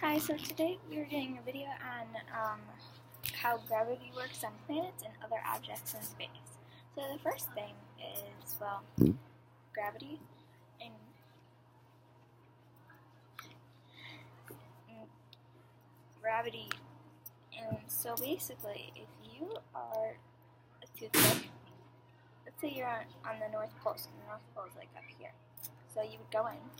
Hi, so today we are doing a video on how gravity works on planets and other objects in space. So the first thing is, well, gravity and gravity. And so basically, if you are a toothpick, let's say you're on the North Pole, so the North Pole is like up here. So you would go in,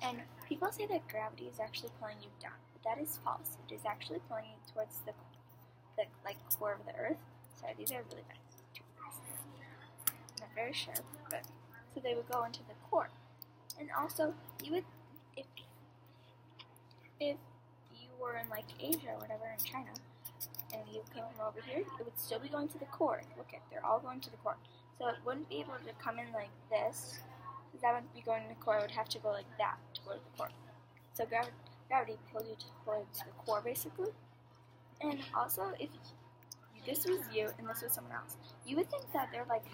and people say that gravity is actually pulling you down, but that is false. It is actually pulling you towards the core of the Earth. Sorry, these are really bad. Not very sharp, but so they would go into the core. And also, you would, if you were in like Asia or whatever, in China, and you came from over here, it would still be going to the core. Look at, they're all going to the core. So it wouldn't be able to come in like this, because that wouldn't be going to the core. It would have to go like that to go to the core. So gravity pulls you towards the core, basically. And also, if this was you and this was someone else, you would think that they're like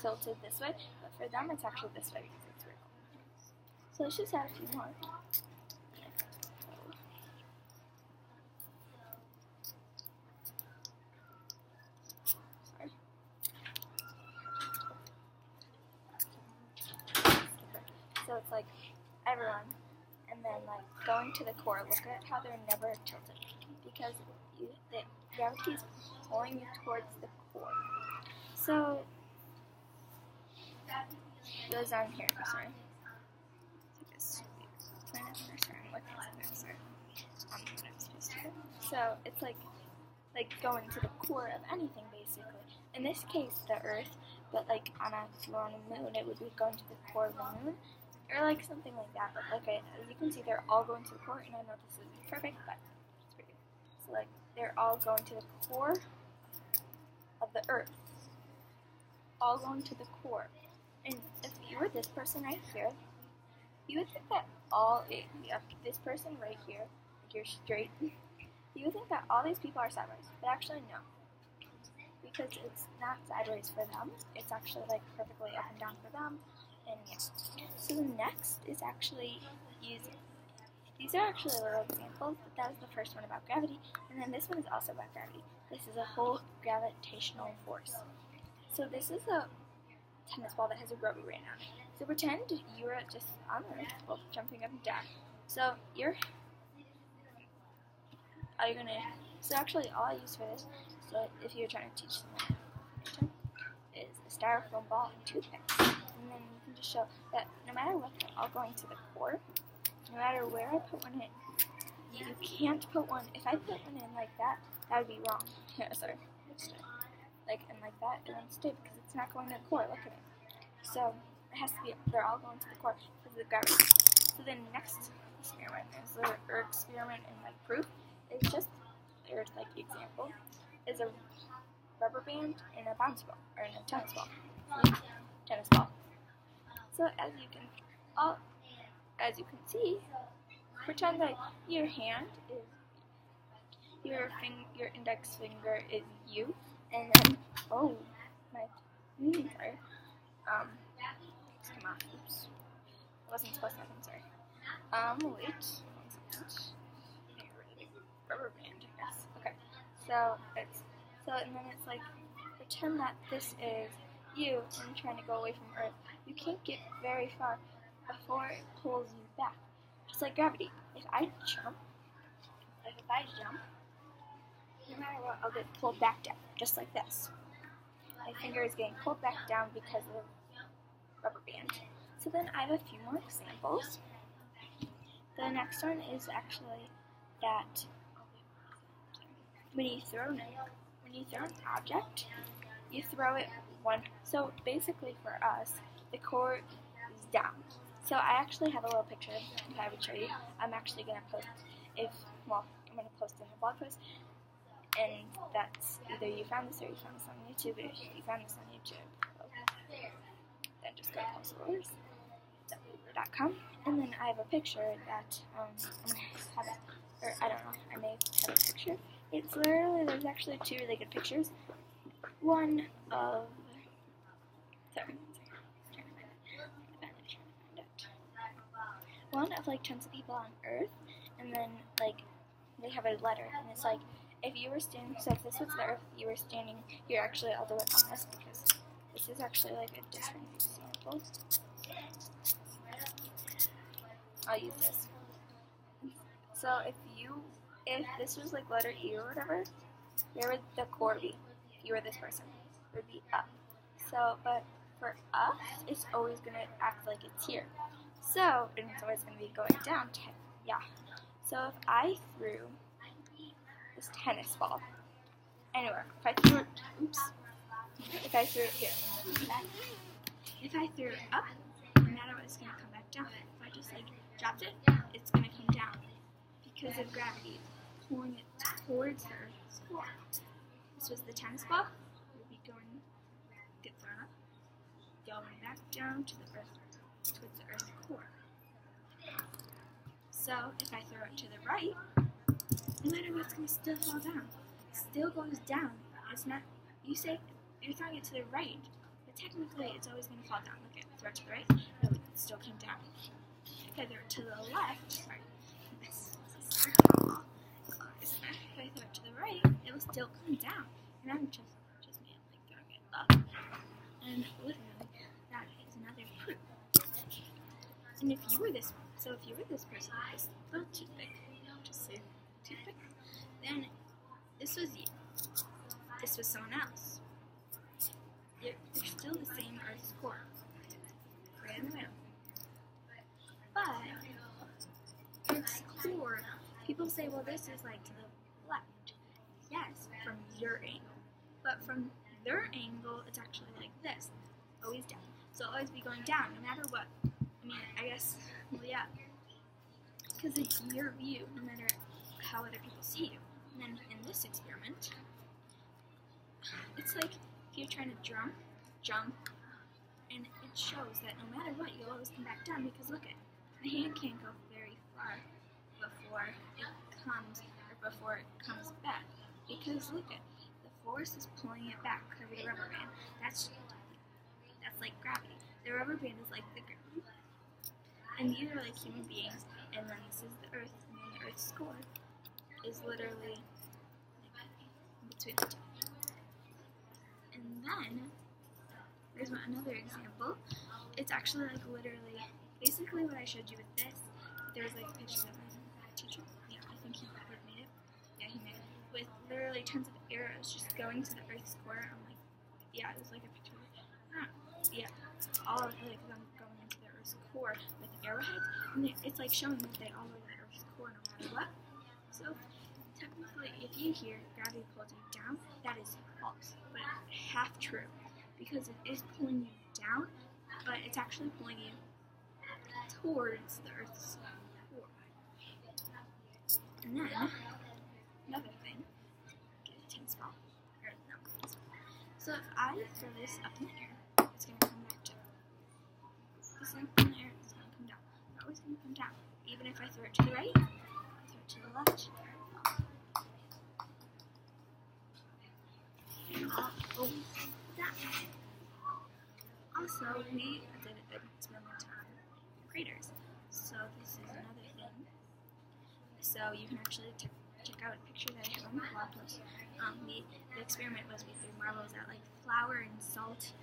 tilted this way, but for them it's actually this way because it's real. So let's just add a few more. Sorry. So it's like everyone, and then like going to the core. Look at how they're never tilted because the gravity is pulling you towards the core. So it goes on here. Sorry. Planet. Sorry, I'm looking at something. Sorry. What I'm supposed to do. So it's like going to the core of anything, basically. In this case, the Earth, but like if you were on the moon, it would be going to the core of the moon, or like something like that. But like as you can see, they're all going to the core, and I know this isn't perfect, but it's pretty good. So like they're all going to the core of the Earth, all going to the core. And if you were this person right here, you would think that this person right here, like you're straight, you would think that all these people are sideways, but actually no. Because it's not sideways for them, it's actually like perfectly up and down for them, and yeah. So the next is actually these are actually little examples, but that was the first one about gravity, and then this one is also about gravity. This is a whole gravitational force. So this is a tennis ball that has a rubber band on it. So pretend you're just on the Earth, both jumping up and down. So so actually all I use for this, so if you're trying to teach someone, is a styrofoam ball and toothpicks. And then you can just show that no matter what, they're all going to the core. No matter where I put one in, you can't put one, if I put one in like that, that would be wrong. Yeah, sorry. Like, and like that, it won't stay because it's not going to the core. Look at it. So it has to be, they're all going to the core because of the gravity. So the next experiment is the Earth experiment, and like proof is just Earth like example is a rubber band and a bounce ball or a tennis ball. Tennis ball. So as you can see, pretend that your hand is your index finger is you, and then sorry. Just come out. Oops. I wasn't supposed to happen, sorry. Wait. 1 second. Rubber band, I guess. Okay. And then it's like, pretend that this is you and you're trying to go away from Earth. You can't get very far before it pulls you back. Just like gravity. If I jump, no matter what, I'll get pulled back down. Just like this. My finger is getting pulled back down because of the rubber band. So then I have a few more examples. The next one is actually that when you throw an object, you throw it one. So basically for us, the core is down. So I actually have a little picture that I would show you. I'm actually going to post I'm going to post in a blog post. And that's either you found this or you found this on YouTube. If you found this on YouTube, then just go to postwars.com. And then I have a picture that I'm going to have it, or I don't know, I may have a picture. It's literally, there's actually two really good pictures. One of, one of like tons of people on Earth, and then like they have a letter, and it's like if you were standing. So if this was the Earth, you were standing here actually all the way on this because this is actually like a different example. I'll use this. So if this was like letter E or whatever, where would the core be? If you were this person, it would be up. So, but for us, it's always gonna act like it's here. So, and it's always gonna be going down. Yeah. So if I threw this tennis ball anywhere, if I threw it here, if I threw it up, no matter what, it's gonna come back down. If I just like dropped it, it's gonna come down because of gravity pulling it towards the Earth's core. This was the tennis ball. It would be get thrown up, going back down to the Earth, towards the Earth's core. So if I throw it to the right, no matter what, it's going to still fall down. It still goes down. It's not, you say you're throwing it to the right, but technically it's always going to fall down. Look at throw it to the right, no, it still came down. If I throw it to the left, sorry, if I throw it to the right, it will still come down. And I'm just me like throwing it up. And literally, that is another proof. And if you were this person, this little toothpick, just say toothpick, then this was you. This was someone else. They're still the same Earth's core, right in the middle. But Earth's core, people say, well, this is like to the left. Yes, from your angle. But from their angle, it's actually like this, always down. So it'll always be going down, no matter what. I mean, I guess, well, yeah, because it's your view, no matter how other people see you. And then in this experiment, it's like if you're trying to jump, and it shows that no matter what, you'll always come back down, because look at, the hand can't go very far before it comes back, because look at, the force is pulling it back over the rubber band. That's like gravity. The rubber band is like the gravity. And these are like human beings, and then this is the Earth, and then the Earth's core is literally in between the two. And then there's another example. It's actually like literally, basically what I showed you with this. There's like pictures of my teacher. Yeah, I think he made it. Yeah, he made it. With literally tons of arrows just going to the Earth's core. I'm like, yeah, it was like a picture of it. Yeah, all of like them going into the Earth's core with arrowheads, and it's like showing that they all go to the Earth's core no matter what. So technically, if you hear gravity pulls you down, that is false, but half true, because it is pulling you down, but it's actually pulling you towards the Earth's core. And then another thing, get a tennis ball. So if I throw this up in the air, it's going to come back down. This up in the air, it's going to come down. It's always going to come down. Even if I throw it to the right, throw it to the left. That. Also, we did an experiment on craters. So this is another thing. So you can actually check out a picture that I have on my blog post. The experiment was we threw marbles at like flour and salt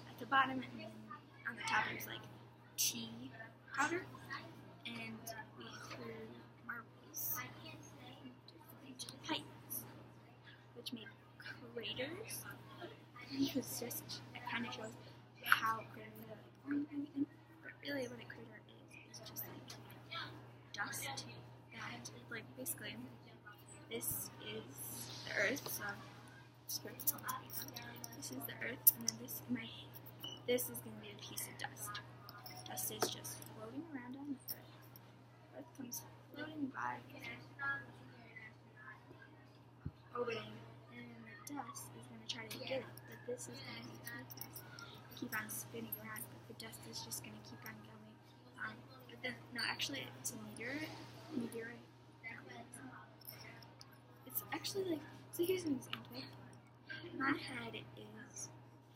at the bottom, and then on the top it was like tea powder, and we threw marbles at different heights, which made craters. It was just, it kind of shows how craters are like formed and everything, but really what a crater is just like dust that, like basically, this is the Earth, so this is the Earth, and then this is going to be a piece of dust. Dust is just floating around on the Earth. Earth comes floating by, orbiting, and the dust is going to try to get it, but this is going to be too fast. Keep on spinning around, but the dust is just going to keep on going. But then, no, actually, it's a meteorite. It's actually like, so here's an example. My head is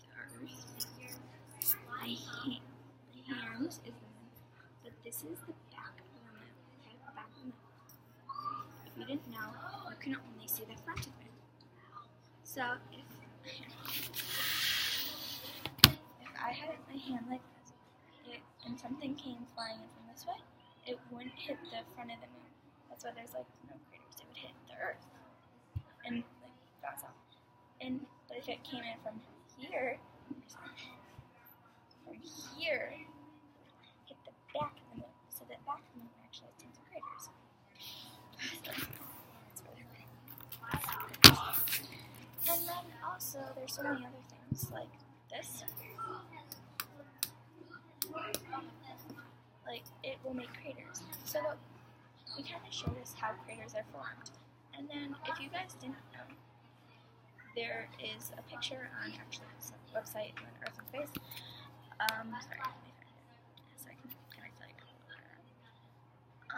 the Earth. My hand is the moon. But this is the back of the moon. Okay, the back of the moon. can only see the front of it. So if I had my hand like this, and something came flying in from this way, it wouldn't hit the front of the moon. That's why there's like no craters. It would hit the Earth, and like that's all. But if it came in from here, hit the back of the moon. So the back of the moon actually has tons of craters. So that's really cool. And then also there's so many other things like this. Like it will make craters. So we kind of showed us how craters are formed. And then if you guys didn't know, there is a picture on actually this website on Earth and Space. Sorry, let me find it so I can kind of tell you a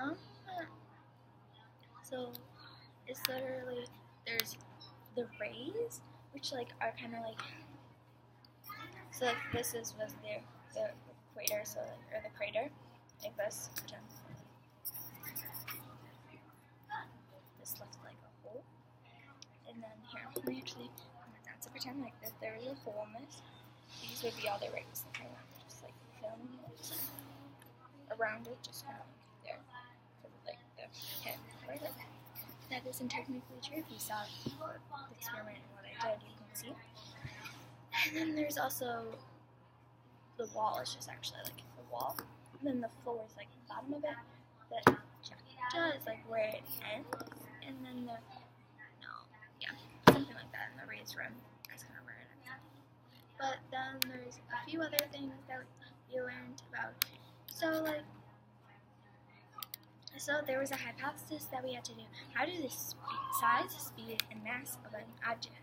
little better. So it's literally there's the rays, which like are kind of like, so like this was the equator, so like, or the crater, like this. This left like a hole, and then here let me actually to pretend like that there is a hole in this. These would be all the rays, like just like filling it around it, just kind of like there, because of like the hit. That isn't technically true. If you saw the experiment and what I did, you can see. And then there's also the wall. It's just actually like the wall, and then the floor is like the bottom of it. That is like where it ends, and then something like that. And the raised rim is kind of where it ends. But then there's a few other things that you learned about. So there was a hypothesis that we had to do. How do the size, speed, and mass of an object?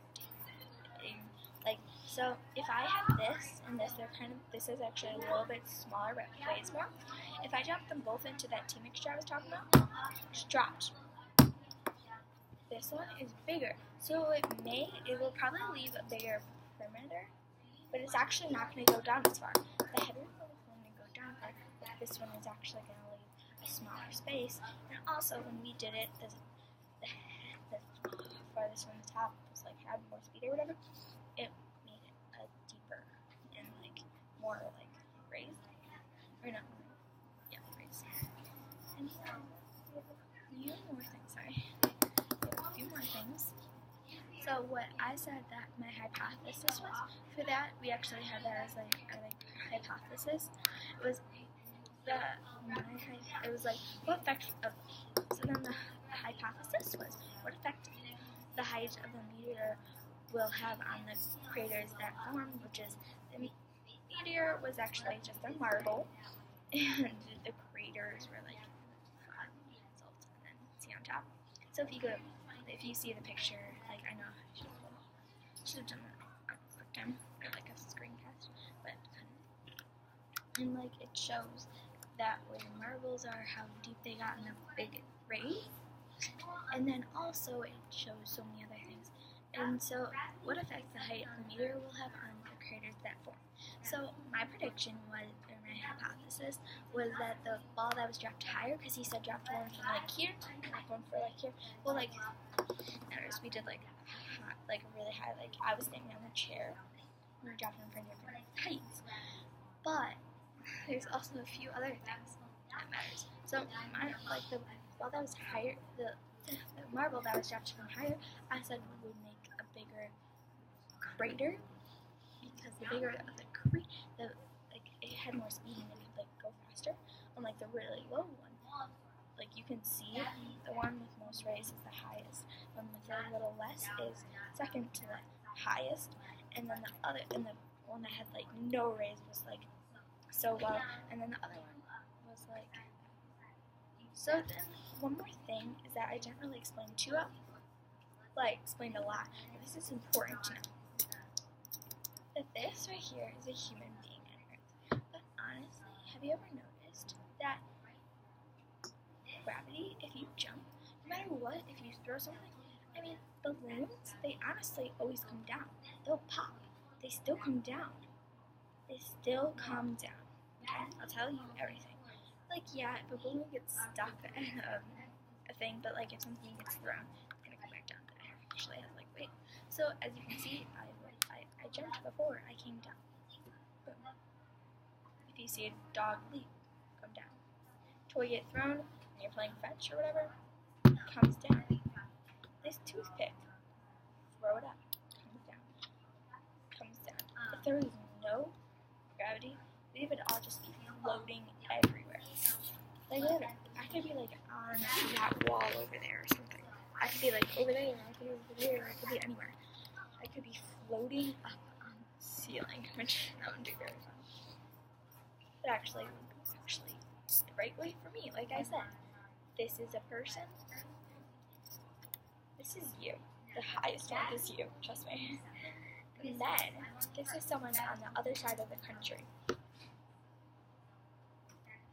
So if I have this and this, this is actually a little bit smaller, but weighs more. If I drop them both into that tea mixture I was talking about, it's dropped. This one is bigger, so it will probably leave a bigger perimeter, but it's actually not going to go down as far. The heavier one is going to go down far, but this one is actually going to leave a smaller space. And also, when we did it, the farthest from the top was like had more speed or whatever. It made it deeper and like more like raised, or not? Yeah, raised. And a few more things. So what I said that my hypothesis was for that, we actually had that as like our hypothesis. It was like what effect of. So then the hypothesis was what effect the height of the meteor will have on the craters that form, which is the meteor was actually just a marble, and the craters were like salt and then see on top. So if you see the picture, like I know I should have done that on quick time or like a screencast, but and like it shows that where the marbles are, how deep they got in the big ray, and then also it shows so many other things. And so, what effect the height of the meteor will have on the craters that form. So, my prediction was, or my hypothesis, was that the ball that was dropped higher, because he said dropped one from like here, and one for like here. Well, like, we did like really high, like I was standing on the chair, we were dropping them from different heights. But there's also a few other things that matters. So, the ball that was higher, the marble that was dropped from higher, I said would make a bigger crater, because the bigger it had more speed and it could like go faster. Unlike the really low one, like you can see the one with most rays is the highest. The one with a little less is second to the highest, and then the one that had like no rays was like so low, and then the other one was like. So then one more thing is that I didn't really explain too well. Well, I explained a lot, but this is important to know. That this right here is a human being on Earth. But honestly, have you ever noticed that gravity, if you jump, no matter what, if you throw something, I mean, balloons, they honestly always come down. They'll pop. They still come down. They still come down. Okay? I'll tell you everything. Like, yeah, if a balloon gets stuck in a thing, but like if something gets thrown, it's gonna come back actually has like weight. So as you can see, I jumped before I came down. Boom. If you see a dog leap, come down. Toy get thrown, and you're playing fetch or whatever, comes down. This toothpick, throw it up, comes down, comes down. If there is no gravity, we would all just be floating everywhere. Like literally, I could be like on that wall over there or something. I could be like over there, I could be over there, I could be anywhere. I could be floating up on the ceiling, which that wouldn't be very fun. But actually, it would be actually the right way for me. Like I said, this is a person. This is you. The highest one is you, trust me. And then, this is someone on the other side of the country.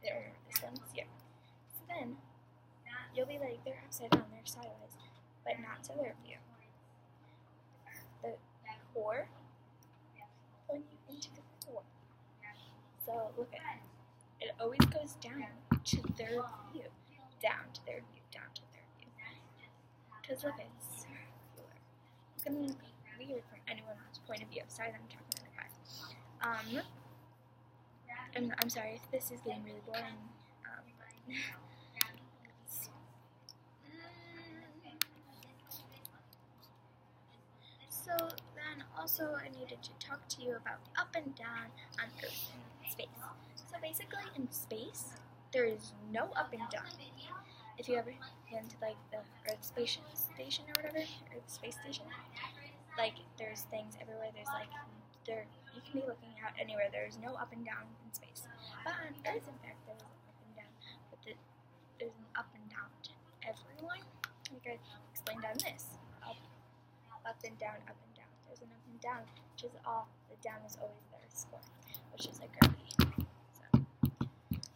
There, this one's you. So then, you'll be like, they're upside down, they're sideways, but not to their view. The core, pulling you into the core. So look at it. It always goes down to their view. Down to their view, down to their view. Because look, it's circular. It's going to be weird from anyone's point of view. Sorry that I'm talking in the car. And I'm sorry if this is getting really boring. So then also I needed to talk to you about up and down on Earth and space. So basically in space, there is no up and down. If you ever get into like the Earth Space Station or whatever, or the space station, like there's things everywhere. There's like you can be looking out anywhere. There's no up and down in space. But on Earth, in fact, there is an up and down. But there's an up and down to everyone. Like I explained on this. Up and down, up and down. There's an up and down, which is all. The down is always there, score, which is like gravity. So,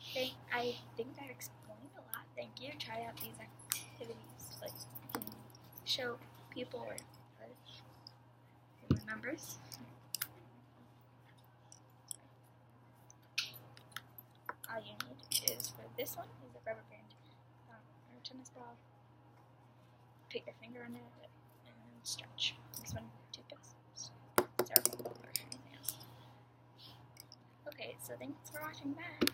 okay, I think that explained a lot. Thank you. Try out these activities. Like, you can show people or family members. All you need is for this one is a rubber band or a tennis ball. Put your finger under it and stretch. This one, toothpicks, styrofoam or anything else. Okay, so thanks for watching. Bye.